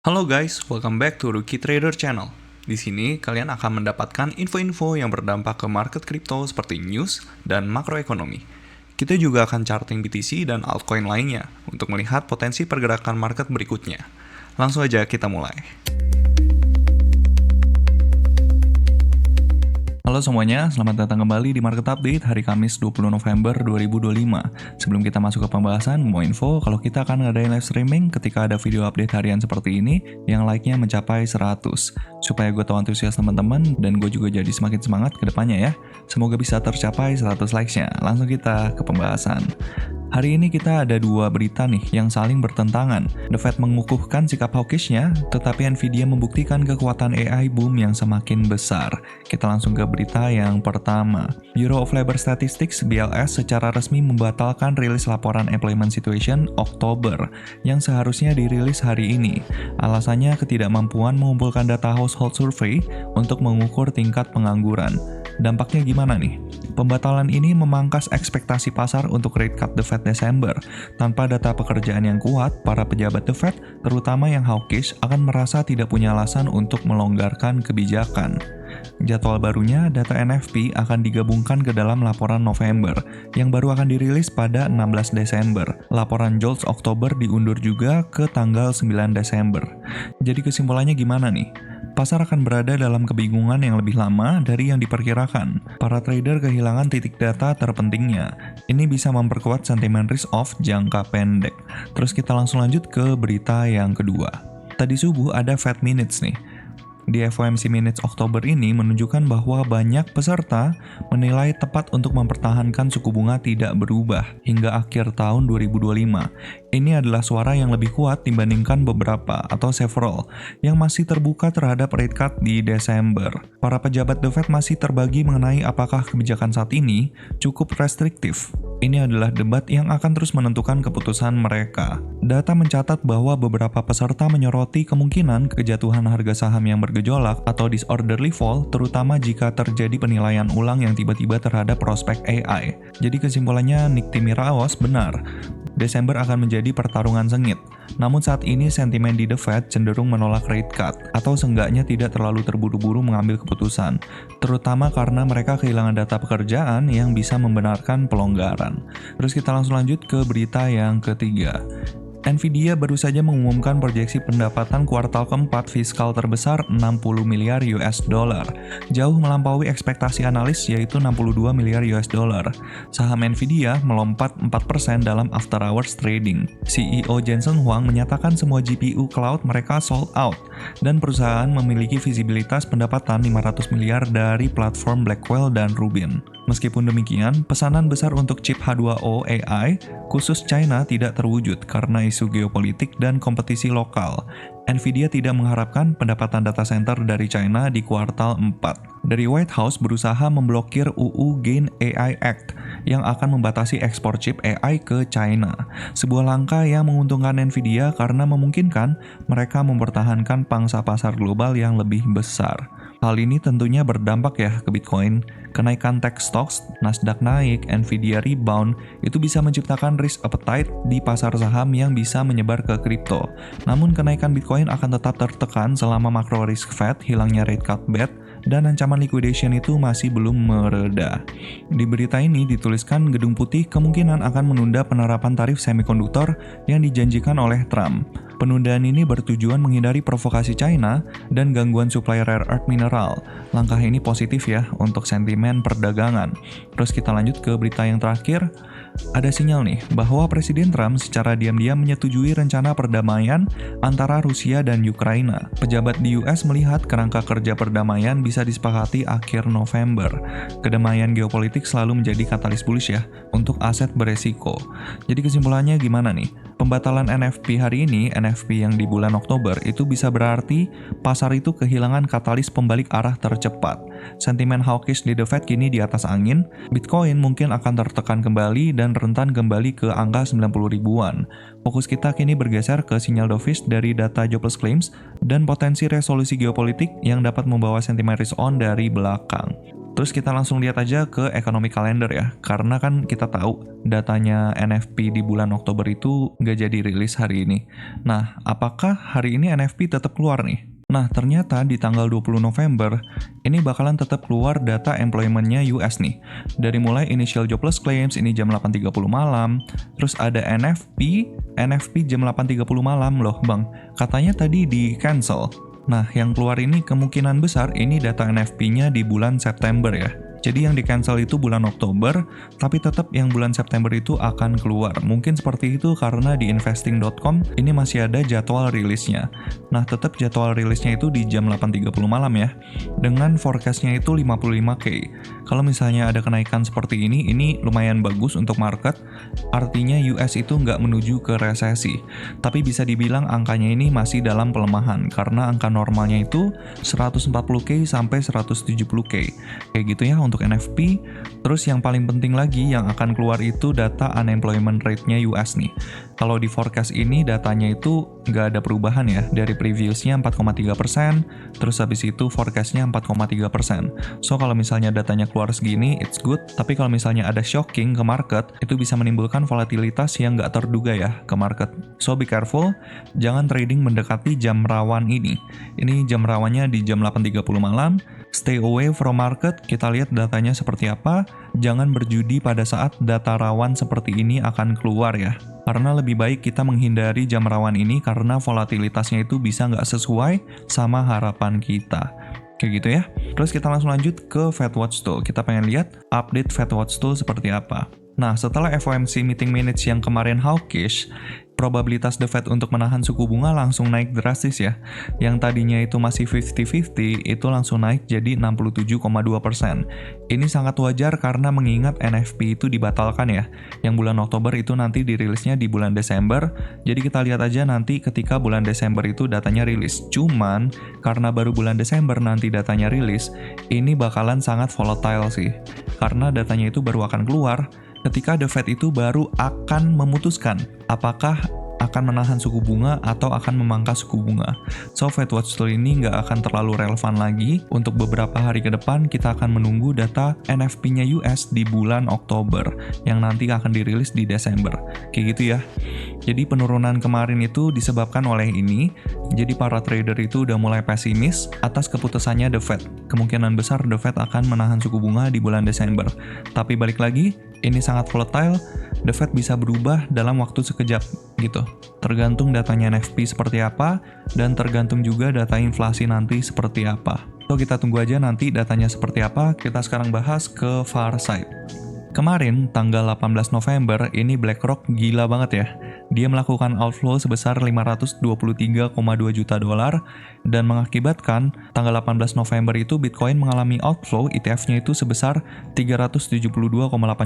Halo guys, welcome back to Rookie Trader Channel. Di sini kalian akan mendapatkan info-info yang berdampak ke market kripto seperti news dan makroekonomi. Kita juga akan charting BTC dan altcoin lainnya untuk melihat potensi pergerakan market berikutnya. Langsung aja kita mulai. Halo semuanya, selamat datang kembali di Market Update hari Kamis 20 November 2025. Sebelum kita masuk ke pembahasan, mau info kalau kita akan ngadain live streaming ketika ada video update harian seperti ini yang like-nya mencapai 100. Supaya gue tahu antusias teman-teman dan gue juga jadi semakin semangat ke depannya ya. Semoga bisa tercapai 100 likes-nya. Langsung kita ke pembahasan. Hari ini kita ada dua berita nih yang saling bertentangan. The Fed mengukuhkan sikap hawkish-nya, tetapi Nvidia membuktikan kekuatan AI boom yang semakin besar. Kita langsung ke berita yang pertama. Bureau of Labor Statistics (BLS) secara resmi membatalkan rilis laporan Employment Situation Oktober yang seharusnya dirilis hari ini. Alasannya ketidakmampuan mengumpulkan data household survey untuk mengukur tingkat pengangguran. Dampaknya gimana nih? Pembatalan ini memangkas ekspektasi pasar untuk rate cut The Fed Desember. Tanpa data pekerjaan yang kuat, para pejabat The Fed, terutama yang hawkish, akan merasa tidak punya alasan untuk melonggarkan kebijakan. Jadwal barunya, data NFP akan digabungkan ke dalam laporan November, yang baru akan dirilis pada 16 Desember. Laporan JOLTS Oktober diundur juga ke tanggal 9 Desember. Jadi kesimpulannya gimana nih? Pasar akan berada dalam kebingungan yang lebih lama dari yang diperkirakan. Para trader kehilangan titik data terpentingnya. Ini bisa memperkuat sentimen risk-off jangka pendek. Terus kita langsung lanjut ke berita yang kedua. Tadi subuh ada Fed Minutes nih. Di FOMC Minutes Oktober ini menunjukkan bahwa banyak peserta menilai tepat untuk mempertahankan suku bunga tidak berubah hingga akhir tahun 2025. Ini adalah suara yang lebih kuat dibandingkan beberapa atau several yang masih terbuka terhadap rate cut di Desember. Para pejabat The Fed masih terbagi mengenai apakah kebijakan saat ini cukup restriktif. Ini adalah debat yang akan terus menentukan keputusan mereka. Data mencatat bahwa beberapa peserta menyoroti kemungkinan kejatuhan harga saham yang bergejolak atau disorderly fall, terutama jika terjadi penilaian ulang yang tiba-tiba terhadap prospek AI. Jadi kesimpulannya Nick Timiraos benar. Desember akan menjadi pertarungan sengit. Namun saat ini sentimen di The Fed cenderung menolak rate cut atau seenggaknya tidak terlalu terburu-buru mengambil keputusan, terutama karena mereka kehilangan data pekerjaan yang bisa membenarkan pelonggaran. Terus kita langsung lanjut ke berita yang ketiga. Nvidia baru saja mengumumkan proyeksi pendapatan kuartal keempat fiskal terbesar 60 miliar US dollar, jauh melampaui ekspektasi analis yaitu 62 miliar US dollar. Saham Nvidia melompat 4% dalam after hours trading. CEO Jensen Huang menyatakan semua GPU cloud mereka sold out dan perusahaan memiliki visibilitas pendapatan 500 miliar dari platform Blackwell dan Rubin. Meskipun demikian, pesanan besar untuk chip H2O AI khusus China tidak terwujud karena isu geopolitik dan kompetisi lokal. Nvidia tidak mengharapkan pendapatan data center dari China di kuartal 4. Dari White House berusaha memblokir UU Gain AI Act yang akan membatasi ekspor chip AI ke China. Sebuah langkah yang menguntungkan Nvidia karena memungkinkan mereka mempertahankan pangsa pasar global yang lebih besar. Hal ini tentunya berdampak ya ke Bitcoin. Kenaikan tech stocks, Nasdaq naik, Nvidia rebound, itu bisa menciptakan risk appetite di pasar saham yang bisa menyebar ke kripto. Namun kenaikan Bitcoin akan tetap tertekan selama macro risk Fed, hilangnya rate cut bet, dan ancaman liquidation itu masih belum mereda. Di berita ini dituliskan Gedung Putih kemungkinan akan menunda penerapan tarif semikonduktor yang dijanjikan oleh Trump. Penundaan ini bertujuan menghindari provokasi China dan gangguan suplai rare earth mineral. Langkah ini positif ya untuk sentimen perdagangan. Terus kita lanjut ke berita yang terakhir. Ada sinyal nih bahwa Presiden Trump secara diam-diam menyetujui rencana perdamaian antara Rusia dan Ukraina. Pejabat di US melihat kerangka kerja perdamaian bisa disepakati akhir November. Kedamaian geopolitik selalu menjadi katalis bullish ya untuk aset beresiko. Jadi kesimpulannya gimana nih? Pembatalan NFP hari ini, NFP yang di bulan Oktober, itu bisa berarti pasar itu kehilangan katalis pembalik arah tercepat. Sentimen hawkish di The Fed kini di atas angin, Bitcoin mungkin akan tertekan kembali dan rentan kembali ke angka 90 ribuan. Fokus kita kini bergeser ke sinyal dovish dari data jobless claims dan potensi resolusi geopolitik yang dapat membawa sentimen risk on dari belakang. Terus kita langsung lihat aja ke economic calendar ya, karena kan kita tahu datanya NFP di bulan Oktober itu nggak jadi rilis hari ini. Nah, apakah hari ini NFP tetap keluar nih? Nah, ternyata di tanggal 20 November, ini bakalan tetap keluar data employment-nya US nih. Dari mulai initial jobless claims, ini jam 8.30 malam, terus ada NFP jam 8.30 malam loh bang. Katanya tadi di cancel. Nah, yang keluar ini kemungkinan besar ini data NFP-nya di bulan September ya. Jadi yang di-cancel itu bulan Oktober, tapi tetap yang bulan September itu akan keluar. Mungkin seperti itu karena di investing.com ini masih ada jadwal rilisnya. Nah, tetap jadwal rilisnya itu di jam 8.30 malam ya. Dengan forecast-nya itu 55K. Kalau misalnya ada kenaikan seperti ini lumayan bagus untuk market. Artinya US itu nggak menuju ke resesi. Tapi bisa dibilang angkanya ini masih dalam pelemahan, karena angka normalnya itu 140K sampai 170K. Kayak gitu ya untuk NFP. Terus yang paling penting lagi yang akan keluar itu data unemployment rate-nya US nih. Kalau di forecast ini datanya itu nggak ada perubahan ya, dari previousnya 4,3%, terus habis itu forecast-nya 4,3%. So kalau misalnya datanya keluar segini, it's good, tapi kalau misalnya ada shocking ke market, itu bisa menimbulkan volatilitas yang nggak terduga ya ke market. So be careful, jangan trading mendekati jam rawan ini. Ini jam rawannya di jam 8.30 malam, stay away from market, kita lihat datanya seperti apa, jangan berjudi pada saat data rawan seperti ini akan keluar ya. Karena lebih baik kita menghindari jam rawan ini karena volatilitasnya itu bisa nggak sesuai sama harapan kita. Kayak gitu ya. Terus kita langsung lanjut ke FedWatch Tool. Kita pengen lihat update FedWatch Tool seperti apa. Nah, setelah FOMC meeting minutes yang kemarin hawkish, probabilitas The Fed untuk menahan suku bunga langsung naik drastis ya. Yang tadinya itu masih 50-50, itu langsung naik jadi 67,2%. Ini sangat wajar karena mengingat NFP itu dibatalkan ya. Yang bulan Oktober itu nanti dirilisnya di bulan Desember, jadi kita lihat aja nanti ketika bulan Desember itu datanya rilis. Cuman, karena baru bulan Desember nanti datanya rilis, ini bakalan sangat volatile sih. Karena datanya itu baru akan keluar ketika The Fed itu baru akan memutuskan apakah akan menahan suku bunga atau akan memangkas suku bunga. So, FedWatch Tool ini nggak akan terlalu relevan lagi. Untuk beberapa hari ke depan, kita akan menunggu data NFP-nya US di bulan Oktober, yang nanti akan dirilis di Desember. Kayak gitu ya. Jadi, penurunan kemarin itu disebabkan oleh ini. Jadi, para trader itu udah mulai pesimis atas keputusannya The Fed. Kemungkinan besar The Fed akan menahan suku bunga di bulan Desember. Tapi balik lagi, ini sangat volatile, The Fed bisa berubah dalam waktu sekejap gitu. Tergantung datanya NFP seperti apa, dan tergantung juga data inflasi nanti seperti apa. So, kita tunggu aja nanti datanya seperti apa. Kita sekarang bahas ke far side. Kemarin, tanggal 18 November, ini BlackRock gila banget ya. Dia melakukan outflow sebesar 523,2 juta dolar dan mengakibatkan tanggal 18 November itu Bitcoin mengalami outflow ETF-nya itu sebesar 372,8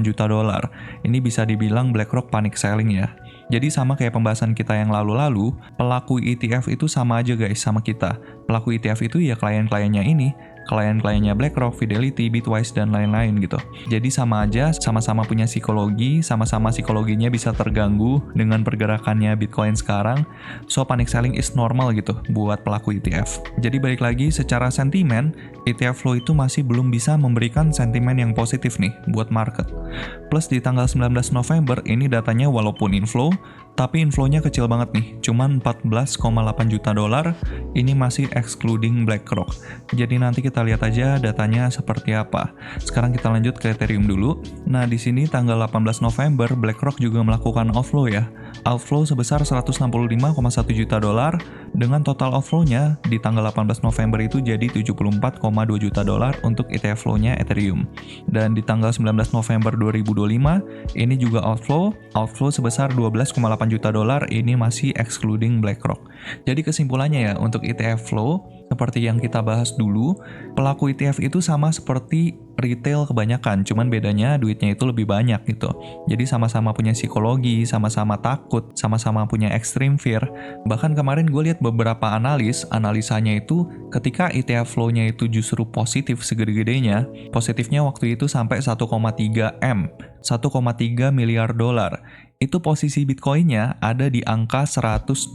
juta dolar. Ini bisa dibilang BlackRock panic selling ya. Jadi sama kayak pembahasan kita yang lalu-lalu, pelaku ETF itu sama aja guys sama kita. Pelaku ETF itu ya klien-kliennya ini, klien-kliennya BlackRock, Fidelity, Bitwise, dan lain-lain gitu. Jadi sama aja, sama-sama punya psikologi, sama-sama psikologinya bisa terganggu dengan pergerakannya Bitcoin sekarang. So, panic selling is normal gitu buat pelaku ETF. Jadi balik lagi, secara sentimen, ETF flow itu masih belum bisa memberikan sentimen yang positif nih buat market. Plus di tanggal 19 November, ini datanya walaupun inflow, tapi inflow-nya kecil banget nih, cuman 14,8 juta dolar, ini masih excluding BlackRock. Jadi nanti kita lihat aja datanya seperti apa. Sekarang kita lanjut ke Ethereum dulu. Nah, di sini tanggal 18 November, BlackRock juga melakukan outflow ya. Outflow sebesar 165,1 juta dolar, dengan total outflow-nya di tanggal 18 November itu jadi 74,2 juta dolar untuk ETF flow-nya Ethereum. Dan di tanggal 19 November 2025, ini juga outflow sebesar 12,8 juta dolar, ini masih excluding BlackRock. Jadi kesimpulannya ya, untuk ETF flow, seperti yang kita bahas dulu, pelaku ETF itu sama seperti retail kebanyakan, cuman bedanya duitnya itu lebih banyak gitu. Jadi sama-sama punya psikologi, sama-sama takut, sama-sama punya extreme fear. Bahkan kemarin gue lihat beberapa analisanya itu ketika ETF flow-nya itu justru positif segede-gedenya, positifnya waktu itu sampai 1,3 miliar dolar. itu posisi Bitcoin-nya ada di angka 125.000.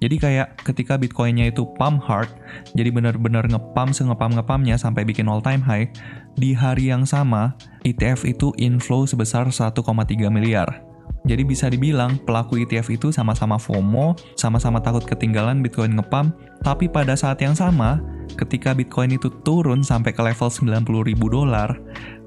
Jadi kayak ketika Bitcoin-nya itu pump hard, jadi benar-benar ngepump ngepam-ngepamnya sampai bikin all time high, di hari yang sama ETF itu inflow sebesar 1,3 miliar. Jadi bisa dibilang pelaku ETF itu sama-sama FOMO, sama-sama takut ketinggalan Bitcoin ngepump, tapi pada saat yang sama, ketika Bitcoin itu turun sampai ke level $90.000,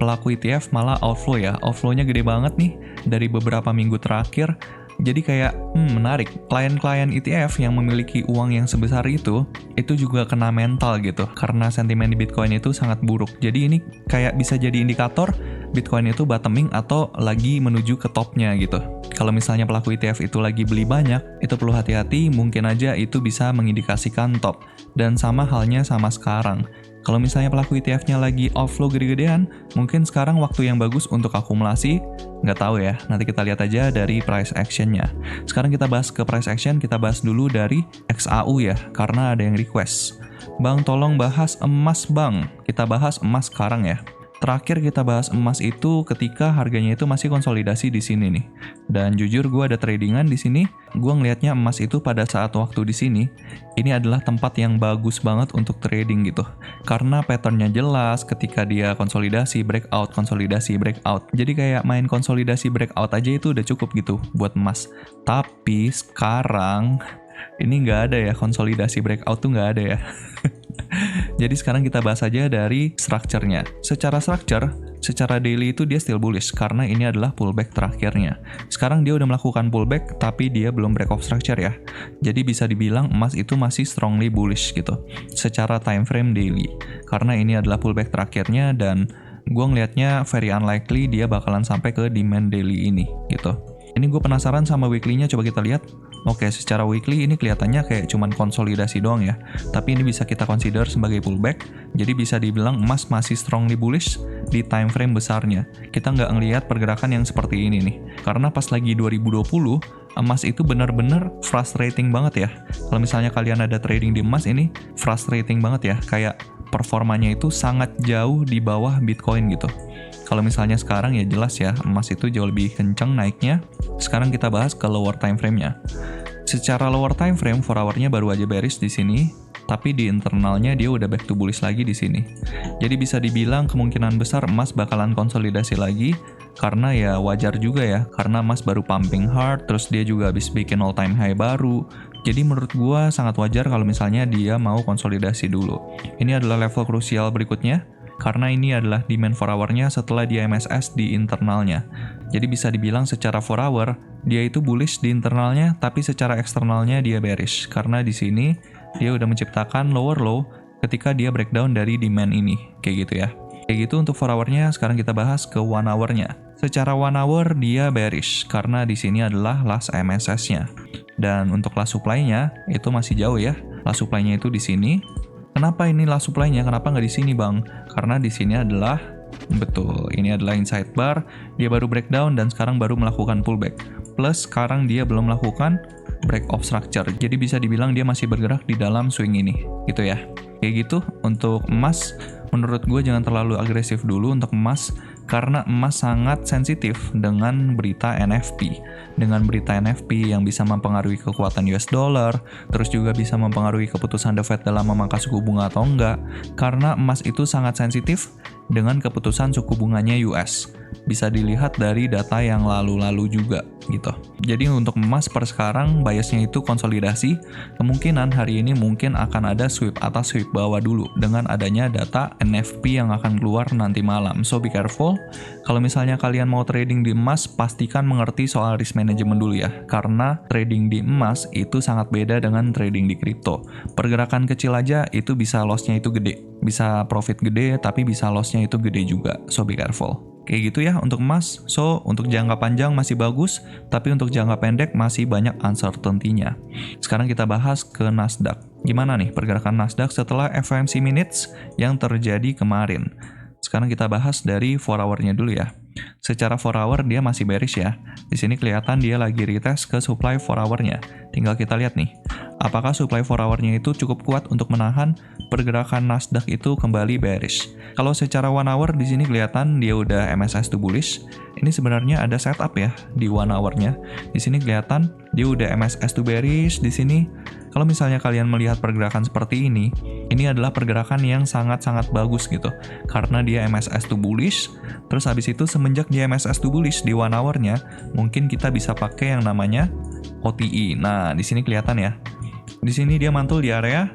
pelaku ETF malah outflow ya. Outflow-nya gede banget nih dari beberapa minggu terakhir. Jadi kayak, menarik. Klien-klien ETF yang memiliki uang yang sebesar itu juga kena mental gitu. Karena sentimen di Bitcoin itu sangat buruk. Jadi ini kayak bisa jadi indikator Bitcoin itu bottoming atau lagi menuju ke topnya gitu. Kalau misalnya pelaku ETF itu lagi beli banyak, itu perlu hati-hati, mungkin aja itu bisa mengindikasikan top. Dan sama halnya sama sekarang. Kalau misalnya pelaku ETF-nya lagi outflow gede-gedean, mungkin sekarang waktu yang bagus untuk akumulasi, nggak tahu ya, nanti kita lihat aja dari price action-nya. Sekarang kita bahas ke price action, kita bahas dulu dari XAU ya, karena ada yang request. Bang, tolong bahas emas bang. Kita bahas emas sekarang ya. Terakhir kita bahas emas itu ketika harganya itu masih konsolidasi di sini nih. Dan jujur gue ada tradingan di sini, gue ngelihatnya emas itu pada saat waktu di sini, ini adalah tempat yang bagus banget untuk trading gitu. Karena patternnya jelas ketika dia konsolidasi, breakout, konsolidasi, breakout. Jadi kayak main konsolidasi breakout aja itu udah cukup gitu buat emas. Tapi sekarang ini nggak ada ya, konsolidasi breakout tuh nggak ada ya. Jadi sekarang kita bahas aja dari structure-nya. Secara structure, secara daily itu dia still bullish karena ini adalah pullback terakhirnya. Sekarang dia udah melakukan pullback tapi dia belum break off structure ya. Jadi bisa dibilang emas itu masih strongly bullish gitu. Secara time frame daily. Karena ini adalah pullback terakhirnya dan gue ngelihatnya very unlikely dia bakalan sampai ke demand daily ini gitu. Ini gue penasaran sama weekly-nya, coba kita lihat. Oke, secara weekly ini kelihatannya kayak cuman konsolidasi doang ya. Tapi ini bisa kita consider sebagai pullback. Jadi bisa dibilang emas masih strongly bullish di time frame besarnya. Kita nggak ngelihat pergerakan yang seperti ini nih. Karena pas lagi 2020, emas itu benar-benar frustrating banget ya. Kalau misalnya kalian ada trading di emas ini, frustrating banget ya. Kayak performanya itu sangat jauh di bawah Bitcoin gitu. Kalau misalnya sekarang ya jelas ya, emas itu jauh lebih kencang naiknya. Sekarang kita bahas ke lower time frame-nya. Secara lower time frame, 4 hour-nya baru aja bearish di sini, tapi di internalnya dia udah back to bullish lagi di sini. Jadi bisa dibilang kemungkinan besar emas bakalan konsolidasi lagi, karena ya wajar juga ya, karena emas baru pumping hard, terus dia juga habis bikin all time high baru. Jadi menurut gua sangat wajar kalau misalnya dia mau konsolidasi dulu. Ini adalah level krusial berikutnya, karena ini adalah demand 4 hour-nya setelah dia MSS di internalnya. Jadi bisa dibilang secara 4 hour, dia itu bullish di internalnya, tapi secara eksternalnya dia bearish. Karena di sini, dia udah menciptakan lower low ketika dia breakdown dari demand ini. Kayak gitu ya. Kayak gitu untuk 4 hour-nya, sekarang kita bahas ke 1 hour-nya. Secara 1 hour, dia bearish, karena di sini adalah last MSS-nya. Dan untuk last supply-nya, itu masih jauh ya. Last supply-nya itu di sini. Kenapa ini last supply-nya? Kenapa nggak di sini, Bang? Karena di sini adalah, betul, ini adalah inside bar, dia baru breakdown dan sekarang baru melakukan pullback. Plus, sekarang dia belum melakukan break off structure. Jadi bisa dibilang dia masih bergerak di dalam swing ini, gitu ya. Kayak gitu, untuk emas, menurut gue jangan terlalu agresif dulu untuk emas, karena emas sangat sensitif dengan berita NFP. Dengan berita NFP yang bisa mempengaruhi kekuatan US dollar, terus juga bisa mempengaruhi keputusan The Fed dalam memangkas suku bunga atau enggak, karena emas itu sangat sensitif dengan keputusan suku bunganya US. Bisa dilihat dari data yang lalu-lalu juga gitu. Jadi untuk emas per sekarang biasnya itu konsolidasi, kemungkinan hari ini mungkin akan ada sweep atas sweep bawah dulu dengan adanya data NFP yang akan keluar nanti malam. So be careful. Kalau misalnya kalian mau trading di emas, pastikan mengerti soal risk management dulu ya. Karena trading di emas itu sangat beda dengan trading di kripto. Pergerakan kecil aja itu bisa loss-nya itu gede. Bisa profit gede, tapi bisa loss-nya itu gede juga. So be careful. Kayak gitu ya untuk emas. So, untuk jangka panjang masih bagus, tapi untuk jangka pendek masih banyak uncertainty-nya. Sekarang kita bahas ke Nasdaq. Gimana nih pergerakan Nasdaq setelah FOMC minutes yang terjadi kemarin? Sekarang kita bahas dari 4 hour-nya dulu ya. Secara 4 hour dia masih bearish ya. Di sini kelihatan dia lagi retest ke supply 4 hour-nya. Tinggal kita lihat nih, apakah supply 4 hour-nya itu cukup kuat untuk menahan pergerakan Nasdaq itu kembali bearish. Kalau secara 1 hour di sini kelihatan dia udah MSS to bullish. Ini sebenarnya ada setup ya di 1 hour-nya. Di sini kelihatan dia udah MSS to bearish di sini. Kalau misalnya kalian melihat pergerakan seperti ini adalah pergerakan yang sangat-sangat bagus gitu. Karena dia MSS to bullish, terus habis itu semenjak dia MSS to bullish di 1 hour-nya, mungkin kita bisa pakai yang namanya OTE. Nah, di sini kelihatan ya. Di sini dia mantul di area,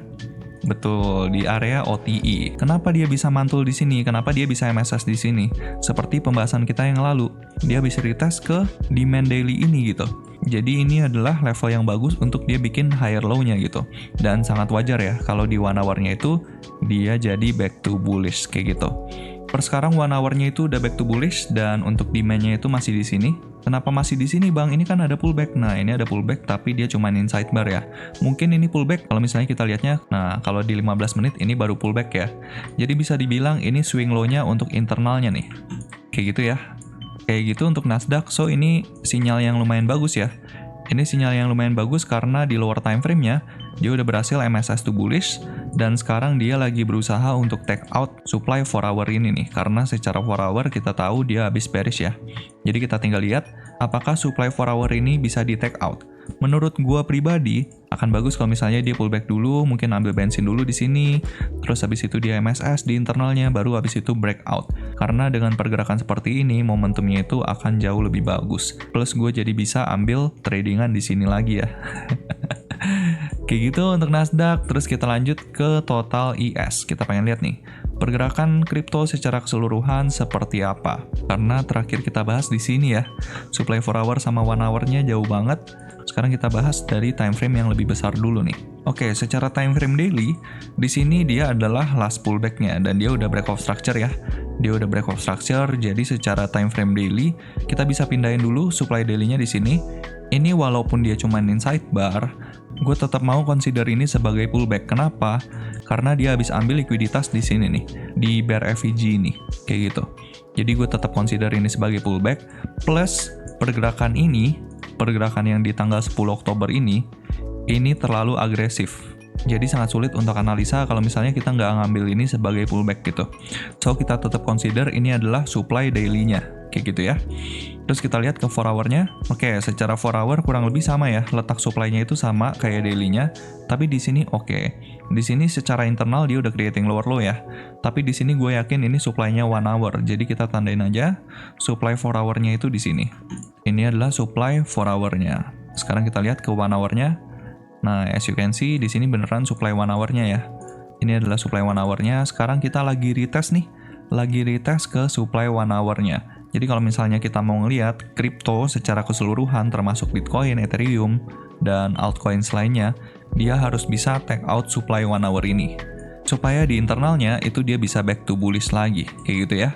betul, di area OTE. Kenapa dia bisa mantul di sini? Kenapa dia bisa MSS di sini? Seperti pembahasan kita yang lalu, dia bisa retest ke demand daily ini gitu. Jadi ini adalah level yang bagus untuk dia bikin higher low-nya gitu. Dan sangat wajar ya kalau di 1 hour-nya itu dia jadi back to bullish kayak gitu. Per sekarang 1 hour-nya itu udah back to bullish dan untuk demand-nya itu masih di sini. Kenapa masih di sini, Bang? Ini kan ada pullback. Nah, ini ada pullback tapi dia cuma inside bar ya. Mungkin ini pullback kalau misalnya kita lihatnya. Nah, kalau di 15 menit ini baru pullback ya. Jadi bisa dibilang ini swing low-nya untuk internalnya nih. Kayak gitu ya. Kayak gitu untuk Nasdaq. So, ini sinyal yang lumayan bagus ya. Ini sinyal yang lumayan bagus karena di lower time frame-nya dia udah berhasil MSS to bullish dan sekarang dia lagi berusaha untuk take out supply 4 hour ini nih karena secara 4 hour kita tahu dia habis bearish ya. Jadi kita tinggal lihat apakah supply 4 hour ini bisa di take out. Menurut gua pribadi akan bagus kalau misalnya dia pullback dulu, mungkin ambil bensin dulu di sini, terus habis itu dia MSS di internalnya, baru habis itu breakout. Karena dengan pergerakan seperti ini, momentumnya itu akan jauh lebih bagus. Plus gue jadi bisa ambil tradingan di sini lagi ya. Kayak gitu untuk Nasdaq. Terus kita lanjut ke total IS. Kita pengen lihat nih pergerakan kripto secara keseluruhan seperti apa. Karena terakhir kita bahas di sini ya, supply 4 hour sama 1 hour-nya jauh banget. Sekarang kita bahas dari time frame yang lebih besar dulu nih. Oke, secara time frame daily, di sini dia adalah last pullback-nya dan dia udah break of structure ya. Dia udah break of structure, jadi secara time frame daily kita bisa pindahin dulu supply daily-nya di sini. Ini walaupun dia cuma inside bar, gue tetap mau consider ini sebagai pullback. Kenapa? Karena dia habis ambil likuiditas di sini nih, di bear FVG nih, kayak gitu. Jadi gue tetap consider ini sebagai pullback. Plus pergerakan yang di tanggal 10 Oktober ini terlalu agresif. Jadi sangat sulit untuk analisa kalau misalnya kita nggak ngambil ini sebagai pullback gitu. So kita tetap consider ini adalah supply daily-nya, kayak gitu ya. Terus kita lihat ke 4 hour-nya. Oke, secara 4 hour kurang lebih sama ya. Letak supply-nya itu sama kayak daily-nya. Tapi di sini oke. Di sini secara internal dia udah creating lower low ya. Tapi di sini gue yakin ini supply-nya 1 hour. Jadi kita tandain aja supply 4 hour-nya itu di sini. Ini adalah supply 4 hour-nya. Sekarang kita lihat ke 1 hour-nya. Nah, as you can see di sini beneran supply 1 hour-nya ya. Ini adalah supply 1 hour-nya. Sekarang kita lagi retest nih. Lagi retest ke supply 1 hour-nya. Jadi kalau misalnya kita mau ngelihat kripto secara keseluruhan termasuk Bitcoin, Ethereum, dan altcoins lainnya, dia harus bisa take out supply 1 hour ini. Supaya di internalnya itu dia bisa back to bullish lagi, kayak gitu ya.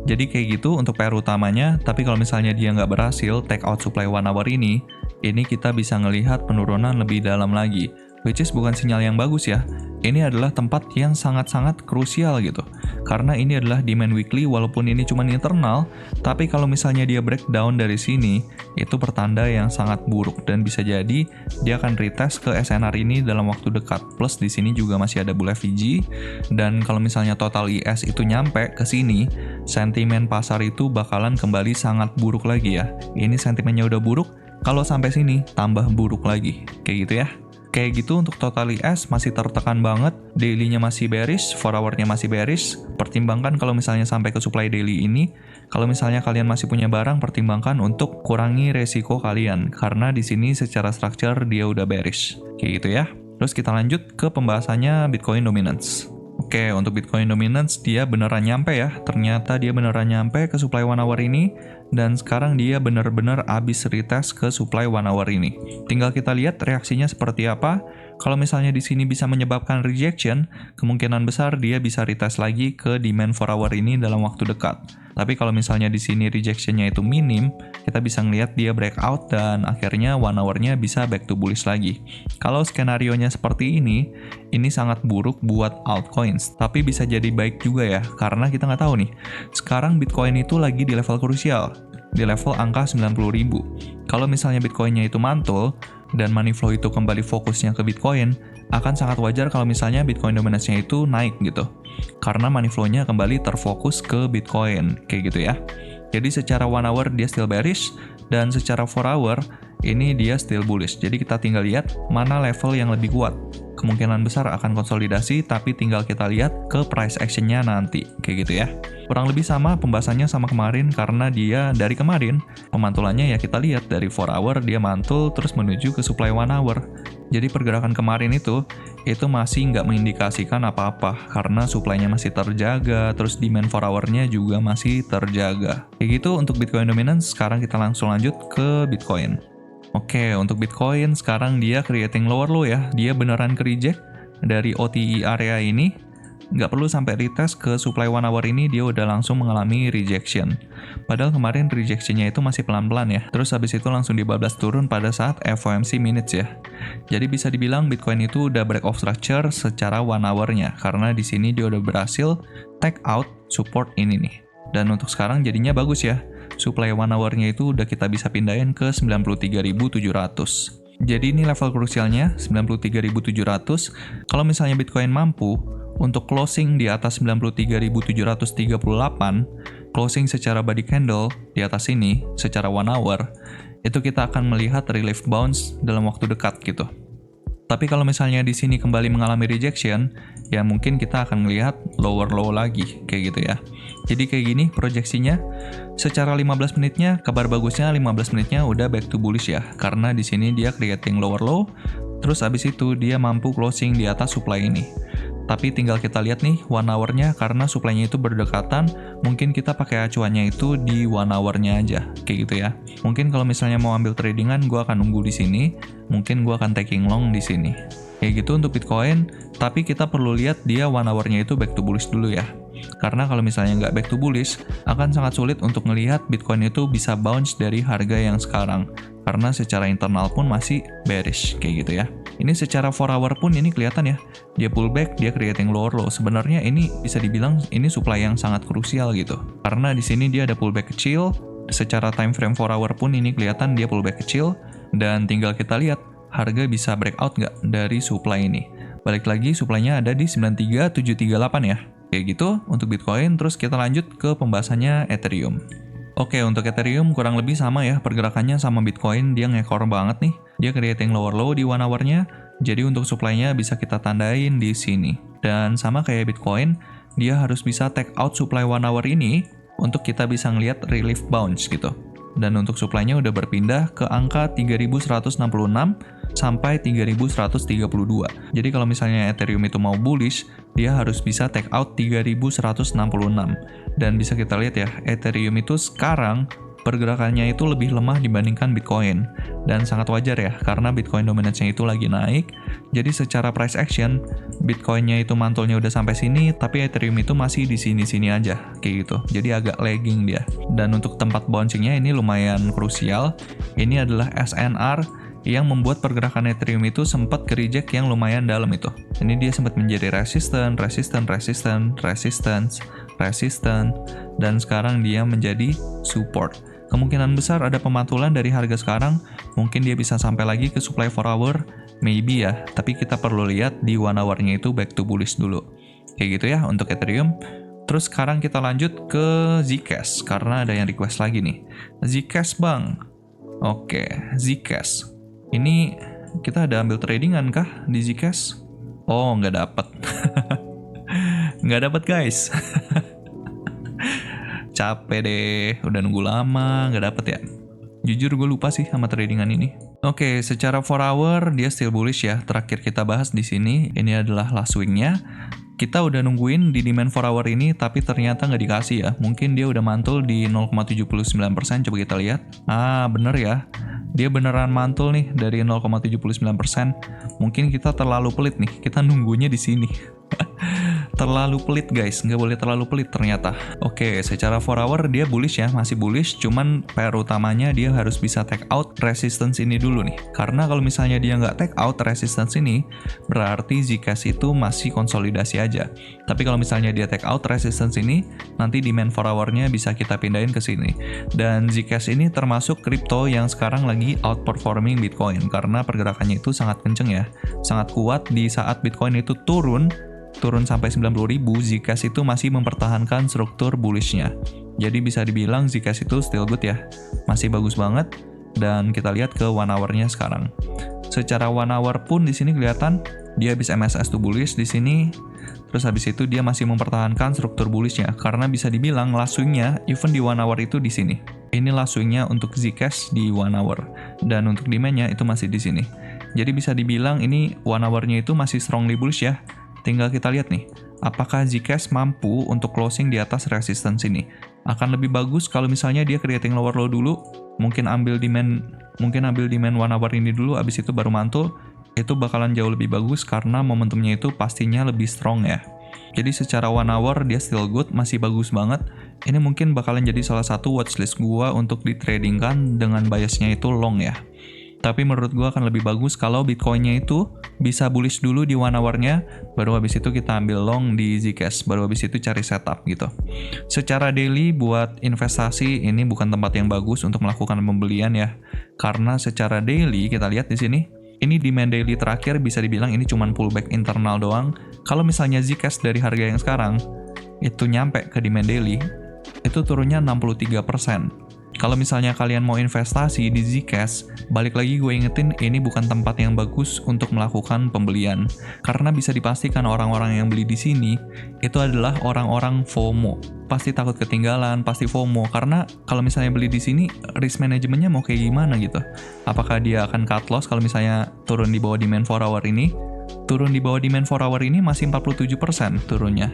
Jadi kayak gitu untuk PR utamanya, tapi kalau misalnya dia nggak berhasil take out supply 1 hour ini kita bisa ngelihat penurunan lebih dalam lagi. Which is bukan sinyal yang bagus ya. Ini adalah tempat yang sangat-sangat krusial gitu. Karena ini adalah demand weekly walaupun ini cuma internal, tapi kalau misalnya dia breakdown dari sini, itu pertanda yang sangat buruk dan bisa jadi dia akan retest ke SNR ini dalam waktu dekat. Plus di sini juga masih ada bull FVG dan kalau misalnya total IS itu nyampe ke sini, sentimen pasar itu bakalan kembali sangat buruk lagi ya. Ini sentimennya udah buruk, kalau sampai sini tambah buruk lagi. Kayak gitu ya. Kayak gitu untuk total IS masih tertekan banget, daily-nya masih bearish, 4 hour-nya masih bearish. Pertimbangkan kalau misalnya sampai ke supply daily ini, kalau misalnya kalian masih punya barang, pertimbangkan untuk kurangi resiko kalian karena di sini secara structure dia udah bearish. Kayak gitu ya. Terus kita lanjut ke pembahasannya Bitcoin Dominance. Oke, untuk Bitcoin Dominance dia beneran nyampe ya. Ternyata dia beneran nyampe ke supply 1 hour ini dan sekarang dia bener-bener abis retest ke supply 1 hour ini. Tinggal kita lihat reaksinya seperti apa. Kalau misalnya di sini bisa menyebabkan rejection, kemungkinan besar dia bisa retest lagi ke demand 4 hour ini dalam waktu dekat. Tapi kalau misalnya di sini rejection-nya itu minim, kita bisa ngelihat dia breakout dan akhirnya 1 hour-nya bisa back to bullish lagi. Kalau skenario-nya seperti ini sangat buruk buat altcoins. Tapi bisa jadi baik juga ya, karena kita nggak tahu nih. Sekarang Bitcoin itu lagi di level krusial, di level angka 90.000. Kalau misalnya Bitcoin-nya itu mantul, dan money flow itu kembali fokusnya ke Bitcoin, akan sangat wajar kalau misalnya Bitcoin dominance-nya itu naik gitu. Karena money flow-nya kembali terfokus ke Bitcoin, kayak gitu ya. Jadi secara 1 hour dia still bearish, dan secara 4 hour ini dia still bullish. Jadi kita tinggal lihat mana level yang lebih kuat. Kemungkinan besar akan konsolidasi, tapi tinggal kita lihat ke price action-nya nanti, kayak gitu ya. Kurang lebih sama pembahasannya sama kemarin, karena dia dari kemarin, pemantulannya ya kita lihat dari 4 hour dia mantul terus menuju ke supply 1 hour. Jadi pergerakan kemarin itu masih nggak mengindikasikan apa-apa, karena supply-nya masih terjaga, terus demand 4 hour-nya juga masih terjaga. Kayak gitu untuk Bitcoin dominance. Sekarang kita langsung lanjut ke Bitcoin. Oke, untuk Bitcoin sekarang dia creating lower low ya. Dia beneran ke-reject dari OTE area ini. Nggak perlu sampai retest ke supply 1 hour ini, dia udah langsung mengalami rejection. Padahal kemarin rejectionnya itu masih pelan-pelan ya. Terus habis itu langsung dibablas turun pada saat FOMC minutes ya. Jadi bisa dibilang Bitcoin itu udah break off structure secara 1 hour-nya. Karena di sini dia udah berhasil take out support ini nih. Dan untuk sekarang jadinya bagus ya. Supply 1 hour-nya itu udah kita bisa pindahin ke 93.700. Jadi ini level krusialnya 93.700. Kalau misalnya Bitcoin mampu untuk closing di atas 93.738, closing secara body candle di atas ini secara 1 hour, itu kita akan melihat relief bounce dalam waktu dekat gitu. Tapi kalau misalnya di sini kembali mengalami rejection, ya mungkin kita akan melihat lower low lagi, kayak gitu ya. Jadi kayak gini proyeksinya. Secara 15 menitnya, kabar bagusnya 15 menitnya udah back to bullish ya. Karena di sini dia creating lower low, terus abis itu dia mampu closing di atas supply ini. Tapi tinggal kita lihat nih 1 hour-nya, karena supply-nya itu berdekatan, mungkin kita pakai acuannya itu di 1 hour-nya aja, kayak gitu ya. Mungkin kalau misalnya mau ambil tradingan, gue akan nunggu di sini, mungkin gue akan taking long di sini. Kayak gitu untuk Bitcoin, tapi kita perlu lihat dia 1 hour-nya itu back to bullish dulu ya. Karena kalau misalnya nggak back to bullish, akan sangat sulit untuk melihat Bitcoin itu bisa bounce dari harga yang sekarang. Karena secara internal pun masih bearish, kayak gitu ya. Ini secara 4 hour pun ini kelihatan ya. Dia pullback, dia creating lower low. Sebenarnya ini bisa dibilang ini supply yang sangat krusial gitu. Karena di sini dia ada pullback kecil, secara time frame 4 hour pun ini kelihatan dia pullback kecil, dan tinggal kita lihat harga bisa breakout nggak dari supply ini. Balik lagi, supply-nya ada di 93.738 ya. Kayak gitu untuk Bitcoin. Terus kita lanjut ke pembahasannya Ethereum. Oke, untuk Ethereum kurang lebih sama ya pergerakannya sama Bitcoin. Dia ngekor banget nih. Dia creating lower low di 1 hour-nya. Jadi untuk supply-nya bisa kita tandain di sini. Dan sama kayak Bitcoin, dia harus bisa take out supply 1 hour ini untuk kita bisa ngelihat relief bounce gitu. Dan untuk supply-nya udah berpindah ke angka 3.166 sampai 3.132. Jadi kalau misalnya Ethereum itu mau bullish, dia harus bisa take out 3.166. Dan bisa kita lihat ya, Ethereum itu sekarang pergerakannya itu lebih lemah dibandingkan Bitcoin. Dan sangat wajar ya, karena Bitcoin dominance-nya itu lagi naik. Jadi secara price action, Bitcoin-nya itu mantulnya udah sampai sini, tapi Ethereum itu masih di sini-sini aja, kayak gitu. Jadi agak lagging dia. Dan untuk tempat bouncing-nya ini lumayan krusial. Ini adalah SNR yang membuat pergerakan Ethereum itu sempat ke reject yang lumayan dalam itu. Ini dia sempat menjadi resistance, dan sekarang dia menjadi support. Kemungkinan besar ada pemantulan dari harga sekarang, mungkin dia bisa sampai lagi ke supply 4 hour, maybe ya, tapi kita perlu lihat di 1 hour-nya itu back to bullish dulu. Kayak gitu ya untuk Ethereum. Terus sekarang kita lanjut ke Zcash, karena ada yang request lagi nih. Zcash bang. Oke, Zcash. Ini kita ada ambil tradingan kah di Zcash? Oh, nggak dapet. Nggak dapet guys. Capek deh, udah nunggu lama, nggak dapet ya. Jujur gue lupa sih sama tradingan ini. Oke, secara 4 hour dia still bullish ya. Terakhir kita bahas di sini, ini adalah last swing-nya. Kita udah nungguin di demand 4 hour ini, tapi ternyata nggak dikasih ya. Mungkin dia udah mantul di 0,79%, coba kita lihat. Ah, bener ya. Dia beneran mantul nih dari 0,79%. Mungkin kita terlalu pelit nih, kita nunggunya di sini. terlalu pelit guys, nggak boleh terlalu pelit ternyata. Oke, secara 4 hour dia bullish ya, masih bullish, cuman PR utamanya dia harus bisa take out resistance ini dulu nih. Karena kalau misalnya dia nggak take out resistance ini, berarti Zcash itu masih konsolidasi aja. Tapi kalau misalnya dia take out resistance ini, nanti demand 4 hour-nya bisa kita pindahin ke sini. Dan Zcash ini termasuk kripto yang sekarang lagi outperforming Bitcoin, karena pergerakannya itu sangat kenceng ya, sangat kuat. Di saat Bitcoin itu turun sampai 90.000, Zcash itu masih mempertahankan struktur bullish-nya. Jadi bisa dibilang Zcash itu still good ya, masih bagus banget. Dan kita lihat ke 1 hour-nya sekarang. Secara 1 hour pun di sini kelihatan dia habis MSS to bullish di sini. Terus habis itu dia masih mempertahankan struktur bullish-nya, karena bisa dibilang last swing-nya even di 1 hour itu di sini. Ini last swing-nya untuk Zcash di 1 hour, dan untuk demand-nya itu masih di sini. Jadi bisa dibilang ini 1 hour-nya itu masih strongly bullish ya. Tinggal kita lihat nih, apakah Zcash mampu untuk closing di atas resistance ini. Akan lebih bagus kalau misalnya dia creating lower low dulu, mungkin ambil demand 1 hour ini dulu, abis itu baru mantul. Itu bakalan jauh lebih bagus karena momentumnya itu pastinya lebih strong ya. Jadi secara 1 hour dia still good, masih bagus banget. Ini mungkin bakalan jadi salah satu watchlist gua untuk ditradingkan dengan biasnya itu long ya. Tapi menurut gua akan lebih bagus kalau Bitcoin-nya itu bisa bullish dulu di 1 hour-nya, baru habis itu kita ambil long di Zcash, baru habis itu cari setup gitu. Secara daily buat investasi ini bukan tempat yang bagus untuk melakukan pembelian ya. Karena secara daily kita lihat di sini, ini demand daily terakhir bisa dibilang ini cuman pullback internal doang. Kalau misalnya Zcash dari harga yang sekarang itu nyampe ke demand daily, itu turunnya 63%. Kalau misalnya kalian mau investasi di Zcash, balik lagi gue ingetin ini bukan tempat yang bagus untuk melakukan pembelian. Karena bisa dipastikan orang-orang yang beli di sini itu adalah orang-orang FOMO. Pasti takut ketinggalan, pasti FOMO. Karena kalau misalnya beli di sini, risk manajemennya mau kayak gimana gitu. Apakah dia akan cut loss kalau misalnya turun di bawah demand 4 hour ini? Turun di bawah demand 4 hour ini masih 47% turunnya.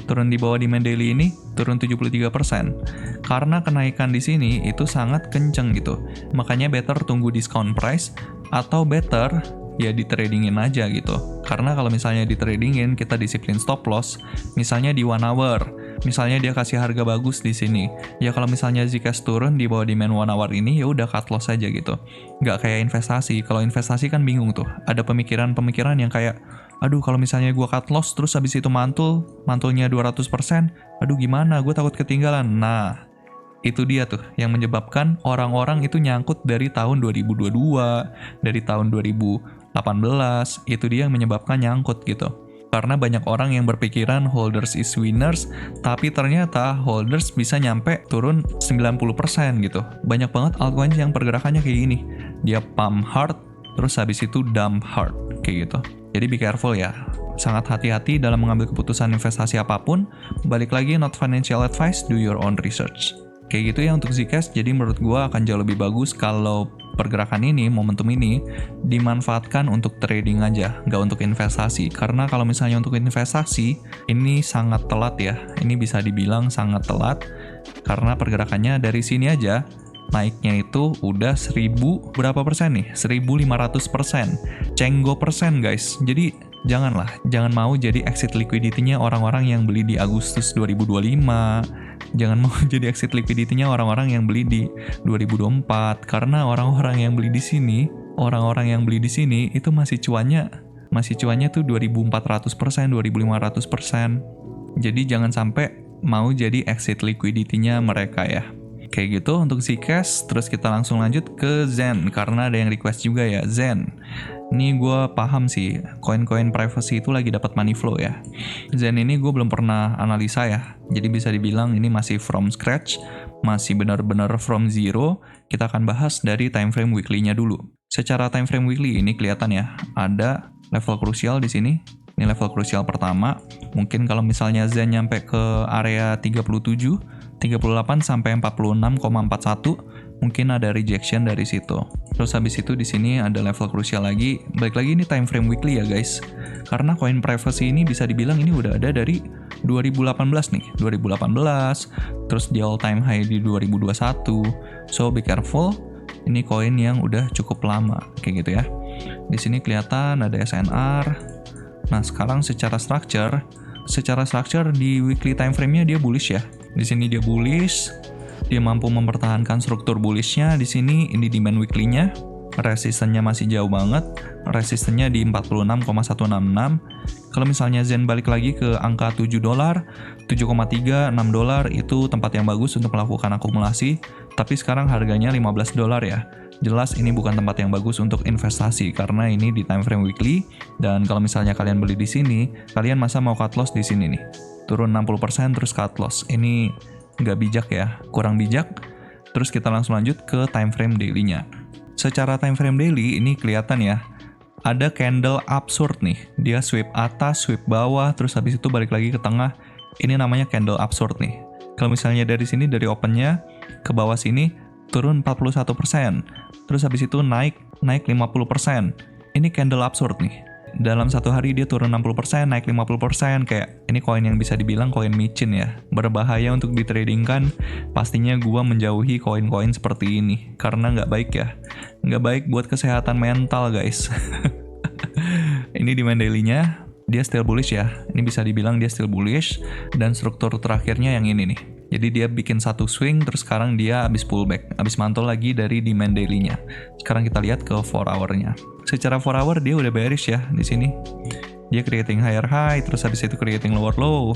Turun di bawah demand daily ini turun 73%. Karena kenaikan di sini itu sangat kenceng gitu. Makanya better tunggu discount price atau better ya di tradingin aja gitu. Karena kalau misalnya di tradingin kita disiplin stop loss, misalnya di 1 hour, misalnya dia kasih harga bagus di sini. Ya kalau misalnya Zcash turun di bawah demand 1 hour ini ya udah cut loss aja gitu. Nggak kayak investasi. Kalau investasi kan bingung tuh. Ada pemikiran-pemikiran yang kayak, aduh kalau misalnya gua cut loss terus habis itu mantulnya 200%, aduh gimana, gue takut ketinggalan. Nah, itu dia tuh yang menyebabkan orang-orang itu nyangkut dari tahun 2022, dari tahun 2018, itu dia yang menyebabkan nyangkut gitu. Karena banyak orang yang berpikiran holders is winners, tapi ternyata holders bisa nyampe turun 90% gitu. Banyak banget altcoins yang pergerakannya kayak gini. Dia pump hard, terus habis itu dump hard, kayak gitu. Jadi be careful ya. Sangat hati-hati dalam mengambil keputusan investasi apapun. Balik lagi, not financial advice, do your own research. Kayak gitu ya untuk Zcash. Jadi menurut gue akan jauh lebih bagus kalau pergerakan ini, momentum ini dimanfaatkan untuk trading aja, nggak untuk investasi. Karena kalau misalnya untuk investasi, ini sangat telat ya. Ini bisa dibilang sangat telat karena pergerakannya dari sini aja naiknya itu udah 1000 berapa persen nih? 1500%. Cenggo persen guys. Jadi jangan mau jadi exit liquidity-nya orang-orang yang beli di Agustus 2025. Jangan mau jadi exit liquidity-nya orang-orang yang beli di 2024. Karena orang-orang yang beli di sini itu masih cuannya tuh 2400%, 2500%. Jadi jangan sampai mau jadi exit liquidity-nya mereka ya. Kayak gitu untuk Zcash. Terus kita langsung lanjut ke Zen, karena ada yang request juga ya. Zen, ini gue paham sih, koin-koin privacy itu lagi dapat money flow ya. Zen ini gue belum pernah analisa ya, jadi bisa dibilang ini masih from scratch, masih benar-benar from zero. Kita akan bahas dari time frame weekly-nya dulu. Secara time frame weekly ini kelihatan ya, ada level krusial di sini. Ini level krusial pertama. Mungkin kalau misalnya Zen nyampe ke area 37, 38 sampai 46,41, mungkin ada rejection dari situ. Terus habis itu di sini ada level krusial lagi. Balik lagi ini time frame weekly ya guys. Karena koin privacy ini bisa dibilang ini udah ada dari 2018 nih. 2018, terus di all time high di 2021. So be careful. Ini koin yang udah cukup lama kayak gitu ya. Di sini kelihatan ada SNR. Nah, sekarang secara structure secara structure di weekly time frame-nya dia bullish ya. Di sini dia bullish, dia mampu mempertahankan struktur bullishnya. Di sini ini demand weekly-nya, resistennya masih jauh banget, resistennya di 46,166. Kalau misalnya Zen balik lagi ke angka $7, 7,3, $6 itu tempat yang bagus untuk melakukan akumulasi, tapi sekarang harganya $15 ya. Jelas ini bukan tempat yang bagus untuk investasi karena ini di time frame weekly, dan kalau misalnya kalian beli di sini, kalian masa mau cut loss di sini nih. Turun 60% terus cut loss. Ini nggak bijak ya, kurang bijak. Terus kita langsung lanjut ke time frame daily-nya. Secara time frame daily ini kelihatan ya, ada candle absurd nih. Dia sweep atas, sweep bawah, terus habis itu balik lagi ke tengah. Ini namanya candle absurd nih. Kalau misalnya dari sini, dari open-nya ke bawah sini, turun 41%. Terus habis itu naik 50%. Ini candle absurd nih. Dalam satu hari dia turun 60%, naik 50%. Kayak ini koin yang bisa dibilang koin micin ya. Berbahaya untuk ditradingkan. Pastinya gua menjauhi koin-koin seperti ini. Karena nggak baik ya. Nggak baik buat kesehatan mental guys. Ini demand daily-nya. Dia still bullish ya. Ini bisa dibilang dia still bullish. Dan struktur terakhirnya yang ini nih. Jadi dia bikin satu swing, terus sekarang dia habis pullback, habis mantul lagi dari demand daily-nya. Sekarang kita lihat ke 4 hour-nya. Secara 4 hour dia udah bearish ya di sini. Dia creating higher high, terus habis itu creating lower low.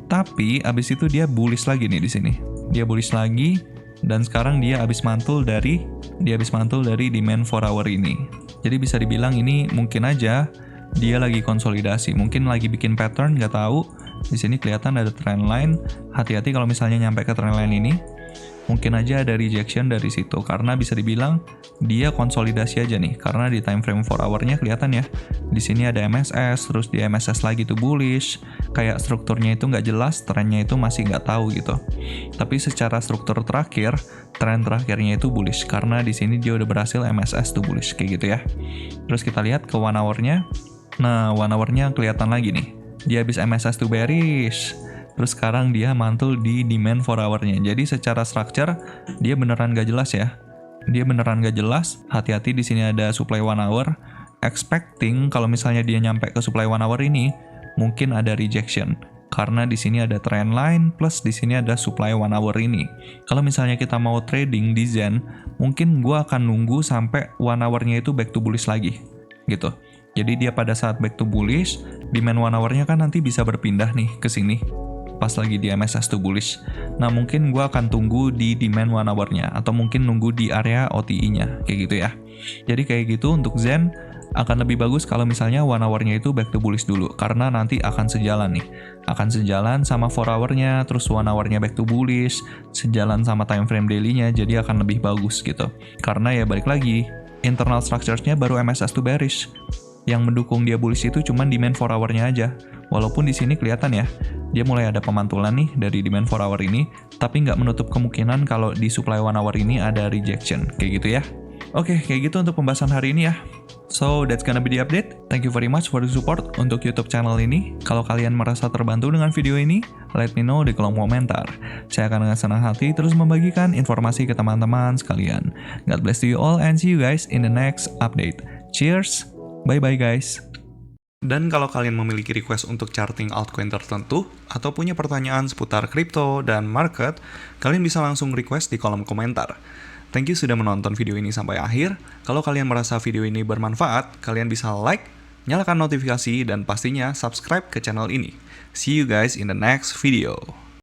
Tapi habis itu dia bullish lagi nih di sini. Dia bullish lagi, dan sekarang dia habis mantul dari demand 4 hour ini. Jadi bisa dibilang ini mungkin aja dia lagi konsolidasi, mungkin lagi bikin pattern, nggak tahu. Di sini kelihatan ada trend line. Hati-hati kalau misalnya nyampe ke trend line ini, mungkin aja ada rejection dari situ karena bisa dibilang dia konsolidasi aja nih. Karena di time frame 4 hour-nya kelihatan ya. Di sini ada MSS, terus di MSS lagi tuh bullish. Kayak strukturnya itu nggak jelas, trennya itu masih nggak tahu gitu. Tapi secara struktur terakhir, tren terakhirnya itu bullish karena di sini dia udah berhasil MSS tuh bullish kayak gitu ya. Terus kita lihat ke 1 hour-nya. Nah, 1 hour-nya kelihatan lagi nih. Dia habis MSS tuh bearish. Terus sekarang dia mantul di demand 4 hour-nya. Jadi secara structure dia beneran gak jelas ya. Dia beneran gak jelas. Hati-hati di sini ada supply 1 hour. Expecting kalau misalnya dia nyampe ke supply 1 hour ini, mungkin ada rejection. Karena di sini ada trend line plus di sini ada supply 1 hour ini. Kalau misalnya kita mau trading di Zen, mungkin gua akan nunggu sampai 1 hour-nya itu back to bullish lagi. Gitu. Jadi dia pada saat back to bullish, demand 1 hour-nya kan nanti bisa berpindah nih ke sini. Pas lagi di MSS to bullish. Nah mungkin gue akan tunggu di demand 1 hour-nya. Atau mungkin nunggu di area OTI-nya. Kayak gitu ya. Jadi kayak gitu untuk Zen, akan lebih bagus kalau misalnya 1 hour-nya itu back to bullish dulu. Karena nanti akan sejalan nih. Akan sejalan sama 4 hour-nya, terus 1 hour-nya back to bullish, sejalan sama time frame daily-nya, jadi akan lebih bagus gitu. Karena ya balik lagi, internal structures-nya baru MSS to bearish. Yang mendukung dia bullish itu cuma demand 4 hour-nya aja. Walaupun di sini kelihatan ya, dia mulai ada pemantulan nih dari demand 4 hour ini, tapi nggak menutup kemungkinan kalau di supply 1 hour ini ada rejection, kayak gitu ya. Oke, kayak gitu untuk pembahasan hari ini ya. So, that's gonna be the update. Thank you very much for the support untuk YouTube channel ini. Kalau kalian merasa terbantu dengan video ini, let me know di kolom komentar. Saya akan dengan senang hati terus membagikan informasi ke teman-teman sekalian. God bless to you all and see you guys in the next update. Cheers! Bye-bye guys. Dan kalau kalian memiliki request untuk charting altcoin tertentu, atau punya pertanyaan seputar kripto dan market, kalian bisa langsung request di kolom komentar. Thank you sudah menonton video ini sampai akhir. Kalau kalian merasa video ini bermanfaat, kalian bisa like, nyalakan notifikasi, dan pastinya subscribe ke channel ini. See you guys in the next video.